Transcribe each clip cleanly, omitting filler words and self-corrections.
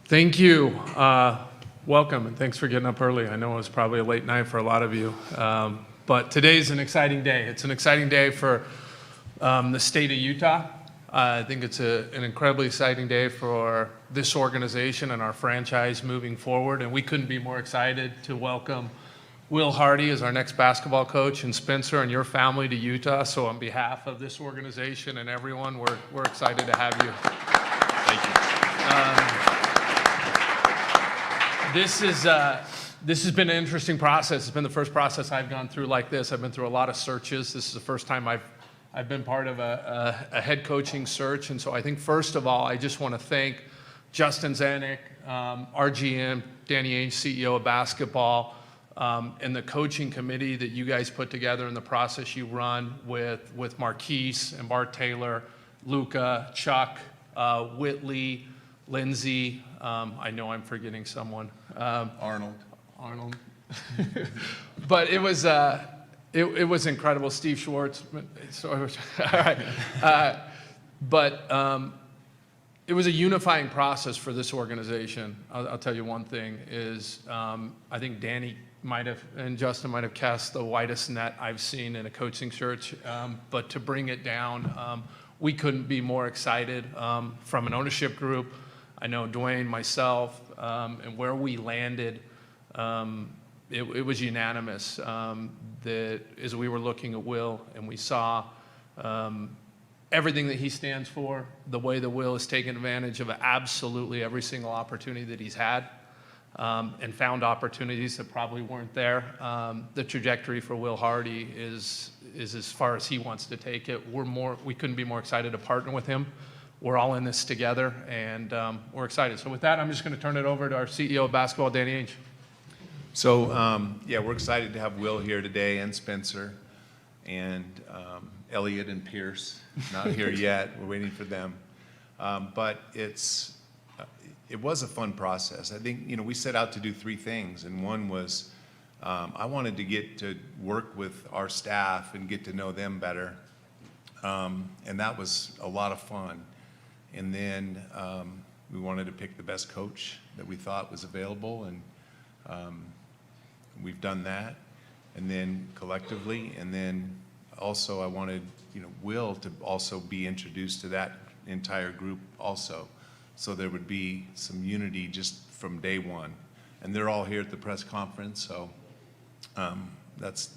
Thank you. Welcome, and thanks for getting up early. I know it was probably a late night for a lot of you, but today's an exciting day. It's an exciting day for the state of Utah. I think it's an incredibly exciting day for this organization and our franchise moving forward, and we couldn't be more excited to welcome Will Hardy as our next basketball coach, and Spencer and your family to Utah. So on behalf of this organization and everyone, we're excited to have you. Thank you. This has been an interesting process. It's been the first process I've gone through like this. I've been through a lot of searches. This is the first time I've been part of a head coaching search. And so I think first of all, I just want to thank Justin Zanuck, our GM, Danny Ainge, CEO of basketball, and the coaching committee that you guys put together and the process you run with Marquise and Bart Taylor, Luca, Chuck, Whitley, Lindsay. I know I'm forgetting someone. Arnold. But it was incredible. Steve Schwartz. All right. But it was a unifying process for this organization. I'll tell you one thing is I think Danny and Justin might have cast the widest net I've seen in a coaching search. But to bring it down, we couldn't be more excited from an ownership group. I know Dwayne, myself, and where we landed, it was unanimous that as we were looking at Will and we saw everything that he stands for, the way that Will has taken advantage of absolutely every single opportunity that he's had, and found opportunities that probably weren't there. The trajectory for Will Hardy is as far as he wants to take it. We couldn't be more excited to partner with him. We're all in this together, and we're excited. So with that, I'm just going to turn it over to our CEO of basketball, Danny Ainge. So, we're excited to have Will here today, and Spencer, and Elliot and Pierce. Not here yet. We're waiting for them. But it was a fun process. I think, we set out to do three things, and one was I wanted to get to work with our staff and get to know them better, and that was a lot of fun. And then we wanted to pick the best coach that we thought was available, and we've done that. And then collectively, and then also I wanted, Will to also be introduced to that entire group also, so there would be some unity just from day one. And they're all here at the press conference, so that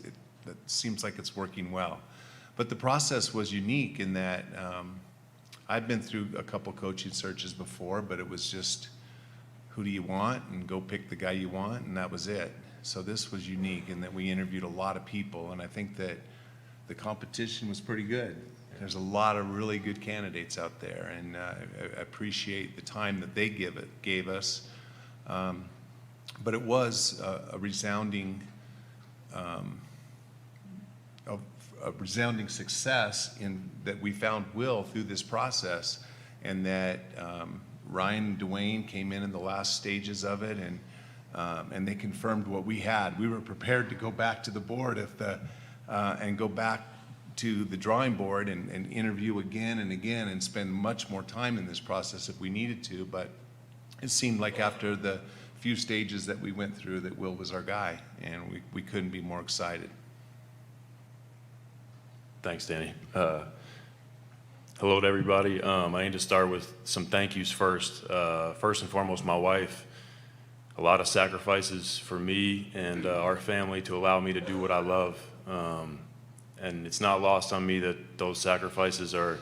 seems like it's working well. But the process was unique in that I've been through a couple coaching searches before, but it was just, who do you want? And go pick the guy you want, and that was it. So this was unique in that we interviewed a lot of people, and I think that the competition was pretty good. There's a lot of really good candidates out there, and I appreciate the time that they gave us. But it was a resounding success in that we found Will through this process, and that Ryan and Dwayne came in the last stages of it, and they confirmed what we had. We were prepared to go back to the board and go back to the drawing board and interview again and again and spend much more time in this process if we needed to. But it seemed like after the few stages that we went through that Will was our guy, and we couldn't be more excited. Thanks, Danny. Hello to everybody. I need to start with some thank yous first. First and foremost, my wife. A lot of sacrifices for me and our family to allow me to do what I love. And it's not lost on me that those sacrifices are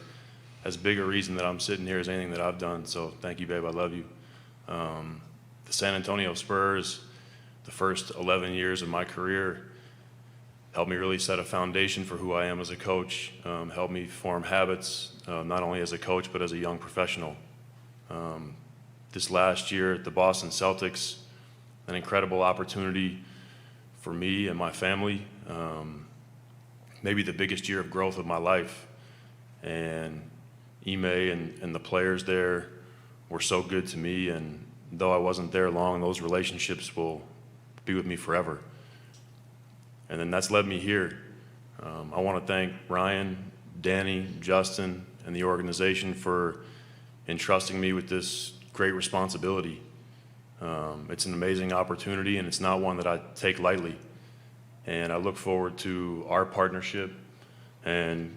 as big a reason that I'm sitting here as anything that I've done. So thank you, babe. I love you. The San Antonio Spurs, the first 11 years of my career, helped me really set a foundation for who I am as a coach, helped me form habits, not only as a coach, but as a young professional. This last year at the Boston Celtics, an incredible opportunity for me and my family, maybe the biggest year of growth of my life. And Ime and the players there were so good to me, and though I wasn't there long, those relationships will be with me forever. And then that's led me here. I want to thank Ryan, Danny, Justin, and the organization for entrusting me with this great responsibility. It's an amazing opportunity, and it's not one that I take lightly. And I look forward to our partnership and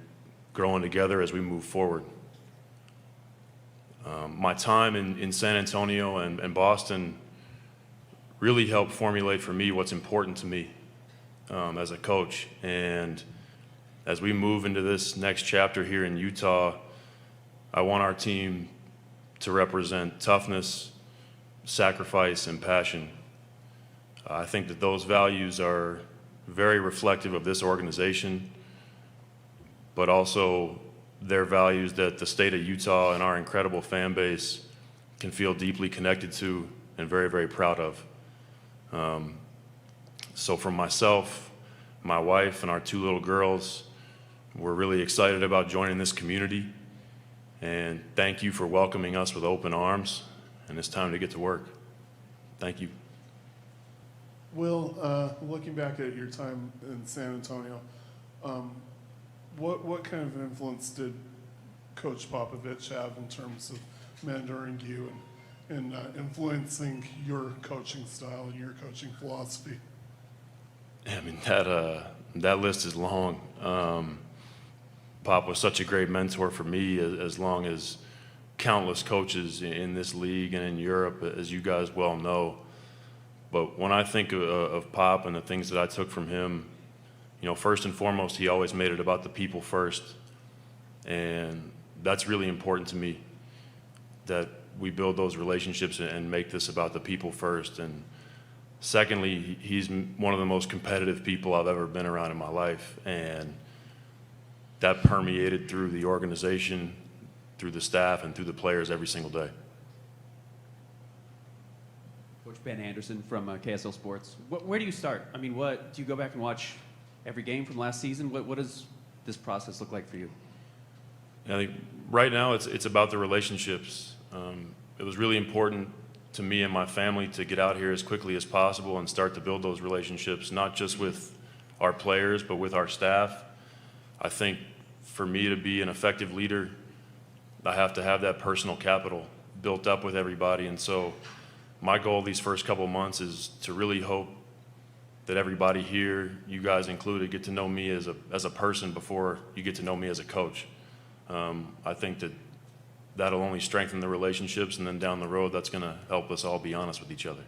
growing together as we move forward. My time in San Antonio and Boston really helped formulate for me what's important to me as a coach. And as we move into this next chapter here in Utah, I want our team to represent toughness, sacrifice, and passion. I think that those values are very reflective of this organization, but also they're values that the state of Utah and our incredible fan base can feel deeply connected to and very, very proud of. So for myself, my wife, and our 2 little girls, we're really excited about joining this community. And thank you for welcoming us with open arms. And it's time to get to work. Thank you. Will, looking back at your time in San Antonio, what kind of influence did Coach Popovich have in terms of mentoring you and influencing your coaching style and your coaching philosophy? I mean, that list is long. Pop was such a great mentor for me, as long as countless coaches in this league and in Europe, as you guys well know. But when I think of Pop and the things that I took from him, first and foremost, he always made it about the people first. And that's really important to me, that we build those relationships and make this about the people first. And secondly, he's one of the most competitive people I've ever been around in my life. And that permeated through the organization, through the staff, and through the players every single day. Coach Ben Anderson from KSL Sports. Where do you start? I mean, do you go back and watch every game from last season? What does this process look like for you? I think right now it's about the relationships. It was really important to me and my family to get out here as quickly as possible and start to build those relationships, not just with our players, but with our staff. I think for me to be an effective leader, I have to have that personal capital built up with everybody. And so my goal these first couple of months is to really hope that everybody here, you guys included, get to know me as a person before you get to know me as a coach. I think that'll only strengthen the relationships, and then down the road, that's going to help us all be honest with each other.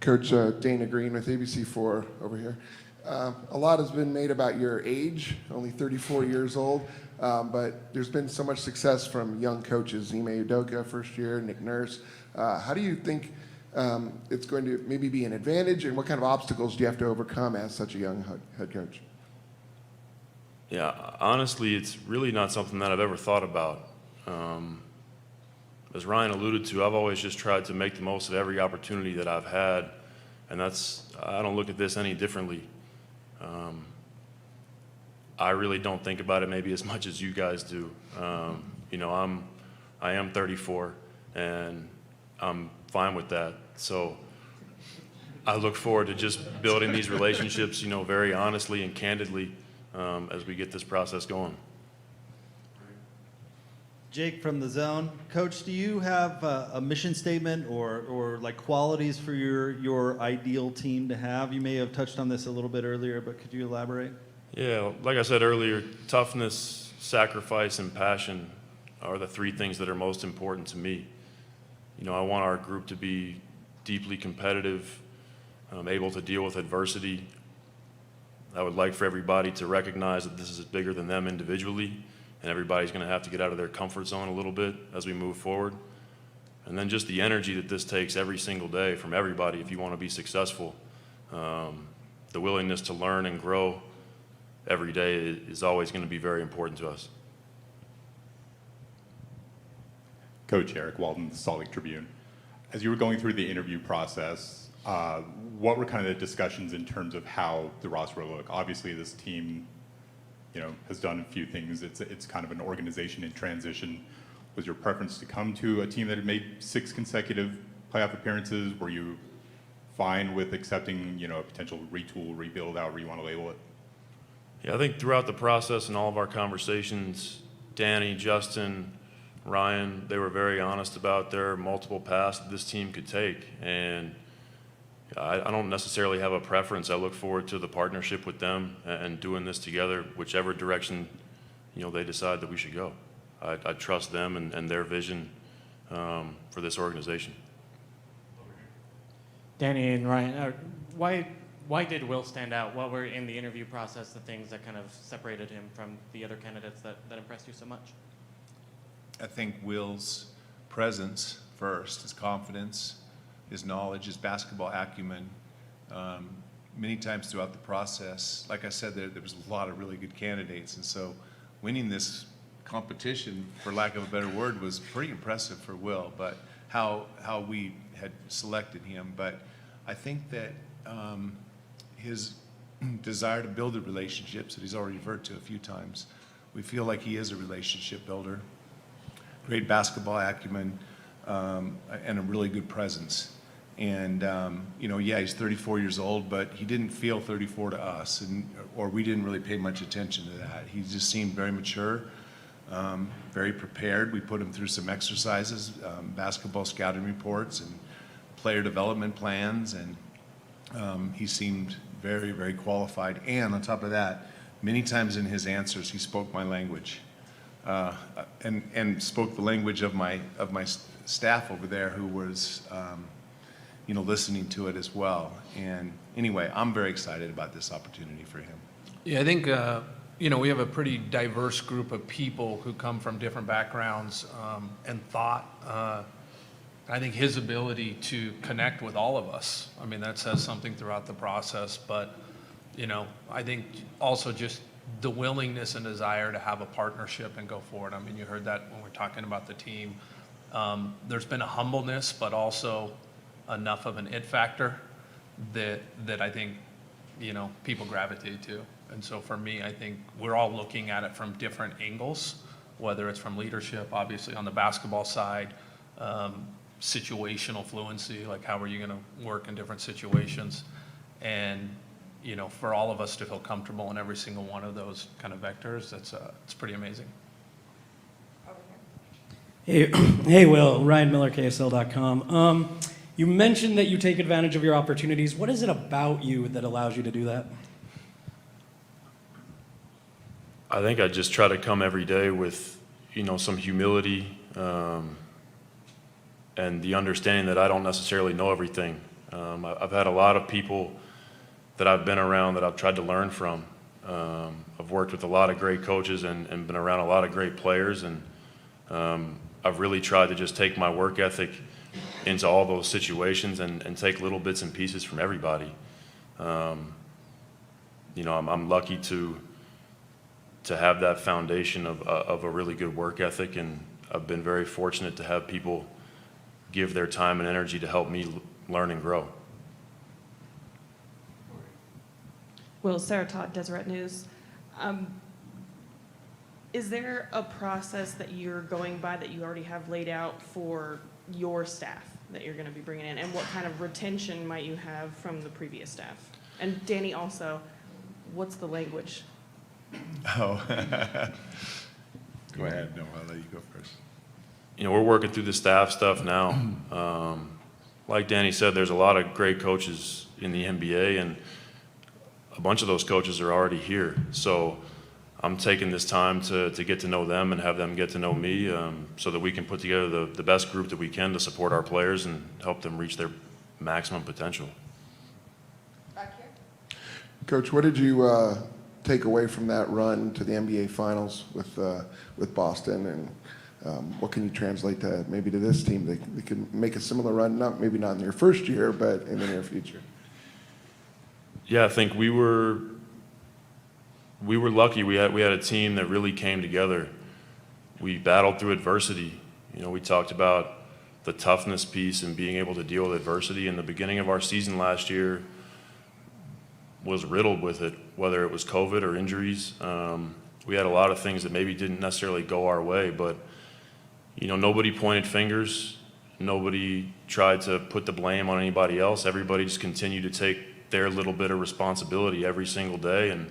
Coach Dana Green with ABC4 over here. A lot has been made about your age, only 34 years old, but there's been so much success from young coaches, Ime Udoka, first year, Nick Nurse. How do you think it's going to maybe be an advantage, and what kind of obstacles do you have to overcome as such a young head coach? Yeah, honestly, it's really not something that I've ever thought about. As Ryan alluded to, I've always just tried to make the most of every opportunity that I've had, and I don't look at this any differently. I really don't think about it maybe as much as you guys do. I am 34, and I'm fine with that. So I look forward to just building these relationships, very honestly and candidly as we get this process going. Jake from the Zone. Coach, do you have a mission statement or like qualities for your ideal team to have? You may have touched on this a little bit earlier, but could you elaborate? Yeah, like I said earlier, toughness, sacrifice, and passion are the 3 things that are most important to me. I want our group to be deeply competitive, able to deal with adversity. I would like for everybody to recognize that this is bigger than them individually, and everybody's going to have to get out of their comfort zone a little bit as we move forward. And then just the energy that this takes every single day from everybody if you want to be successful. The willingness to learn and grow every day is always going to be very important to us. Coach Eric Walden, Salt Lake Tribune. As you were going through the interview process, what were kind of the discussions in terms of how the roster will look? Obviously, this team, has done a few things. It's kind of an organization in transition. Was your preference to come to a team that had made 6 consecutive playoff appearances? Were you fine with accepting, a potential retool, rebuild, however you want to label it? Yeah, I think throughout the process and all of our conversations, Danny, Justin, Ryan, they were very honest about their multiple paths that this team could take. And I don't necessarily have a preference. I look forward to the partnership with them and doing this together, whichever direction, they decide that we should go. I trust them and their vision for this organization. Danny and Ryan, why did Will stand out? What were in the interview process the things that kind of separated him from the other candidates that impressed you so much? I think Will's presence first, his confidence, his knowledge, his basketball acumen. Many times throughout the process, like I said, there was a lot of really good candidates, and so winning this competition, for lack of a better word, was pretty impressive for Will, but how we had selected him. But I think that his desire to build the relationships that he's already referred to a few times, we feel like he is a relationship builder, great basketball acumen, and a really good presence. And, he's 34 years old, but he didn't feel 34 to us, or we didn't really pay much attention to that. He just seemed very mature, very prepared. We put him through some exercises, basketball scouting reports and player development plans, and he seemed very, very qualified. And on top of that, many times in his answers, he spoke my language, and spoke the language of my staff over there, who was, listening to it as well. And anyway, I'm very excited about this opportunity for him. Yeah, I think, we have a pretty diverse group of people who come from different backgrounds and thought. I think his ability to connect with all of us, that says something throughout the process. But, I think also just the willingness and desire to have a partnership and go forward. You heard that when we're talking about the team. There's been a humbleness, but also enough of an it factor that I think, people gravitate to. And so for me, I think we're all looking at it from different angles, whether it's from leadership, obviously on the basketball side, situational fluency, like how are you going to work in different situations, and for all of us to feel comfortable in every single one of those kind of vectors, it's pretty amazing. Hey, Will, Ryan Miller, KSL.com. You mentioned that you take advantage of your opportunities. What is it about you that allows you to do that? I think I just try to come every day with, some humility and the understanding that I don't necessarily know everything. I've had a lot of people that I've been around that I've tried to learn from. I've worked with a lot of great coaches and been around a lot of great players, and I've really tried to just take my work ethic into all those situations and take little bits and pieces from everybody. I'm lucky to have that foundation of a really good work ethic, and I've been very fortunate to have people give their time and energy to help me learn and grow. Will, Sarah Todd, Deseret News. Is there a process that you're going by that you already have laid out for your staff that you're going to be bringing in, and what kind of retention might you have from the previous staff? And Danny, also, what's the language? Oh, go ahead. No, I'll let you go first. We're working through the staff stuff now. Like Danny said, there's a lot of great coaches in the NBA, and a bunch of those coaches are already here. So I'm taking this time to get to know them and have them get to know me, so that we can put together the best group that we can to support our players and help them reach their maximum potential. Back here. Coach, what did you take away from that run to the NBA Finals with Boston, and what can you translate to maybe to this team? They could make a similar run, maybe not in their first year, but in the near future. Yeah, I think we were lucky. We had a team that really came together. We battled through adversity. We talked about the toughness piece and being able to deal with adversity. And the beginning of our season last year was riddled with it, whether it was COVID or injuries. We had a lot of things that maybe didn't necessarily go our way, but nobody pointed fingers. Nobody tried to put the blame on anybody else. Everybody just continued to take their little bit of responsibility every single day, and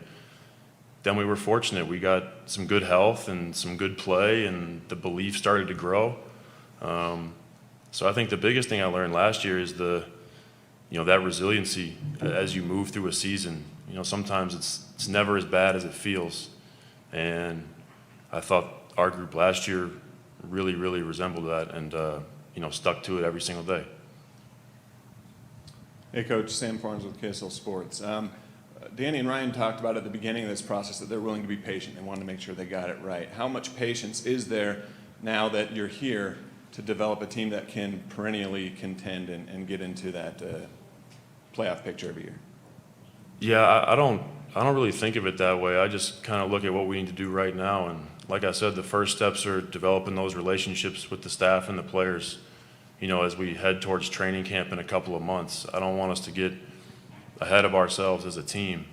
then we were fortunate. We got some good health and some good play, and the belief started to grow. So I think the biggest thing I learned last year is that resiliency as you move through a season. Sometimes it's never as bad as it feels. And I thought our group last year really, really resembled that and, stuck to it every single day. Hey, Coach, Sam Farnes with KSL Sports. Danny and Ryan talked about at the beginning of this process that they're willing to be patient and wanted to make sure they got it right. How much patience is there now that you're here to develop a team that can perennially contend and get into that playoff picture every year? Yeah, I don't really think of it that way. I just kind of look at what we need to do right now. And like I said, the first steps are developing those relationships with the staff and the players, as we head towards training camp in a couple of months. I don't want us to get ahead of ourselves as a team.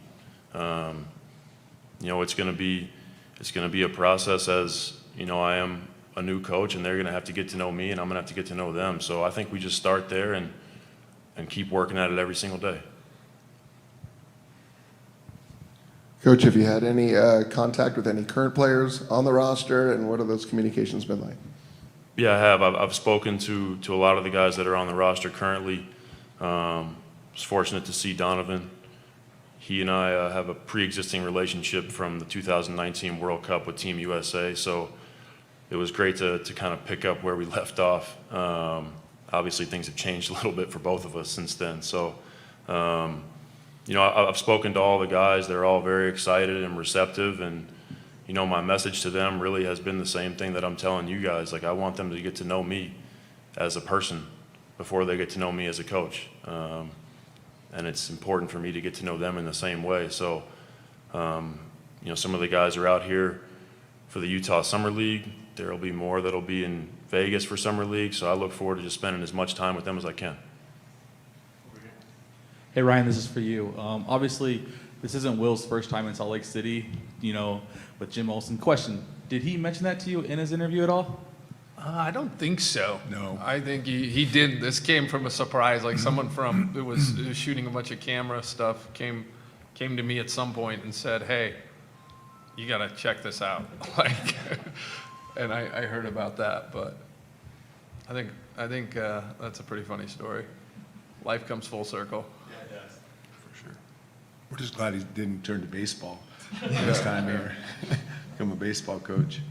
It's going to be a process as, I am a new coach, and they're going to have to get to know me, and I'm going to have to get to know them. So I think we just start there and keep working at it every single day. Coach, have you had any contact with any current players on the roster, and what have those communications been like? Yeah, I have. I've spoken to a lot of the guys that are on the roster currently. Was fortunate to see Donovan. He and I have a pre-existing relationship from the 2019 World Cup with Team USA, so it was great to kind of pick up where we left off. Obviously, things have changed a little bit for both of us since then. So, I've spoken to all the guys. They're all very excited and receptive, and my message to them really has been the same thing that I'm telling you guys. Like, I want them to get to know me as a person before they get to know me as a coach. And it's important for me to get to know them in the same way. So, some of the guys are out here for the Utah Summer League. There will be more that'll be in Vegas for Summer League. So I look forward to just spending as much time with them as I can. Hey, Ryan, this is for you. Obviously, this isn't Will's first time in Salt Lake City, with Jim Olsen. Question, did he mention that to you in his interview at all? I don't think so. No. I think he did. This came from a surprise. Like someone who was shooting a bunch of camera stuff came to me at some point and said, "Hey, you got to check this out." And I heard about that, but I think that's a pretty funny story. Life comes full circle. Yeah, it does. For sure. We're just glad he didn't turn to baseball this time here. Become a baseball coach.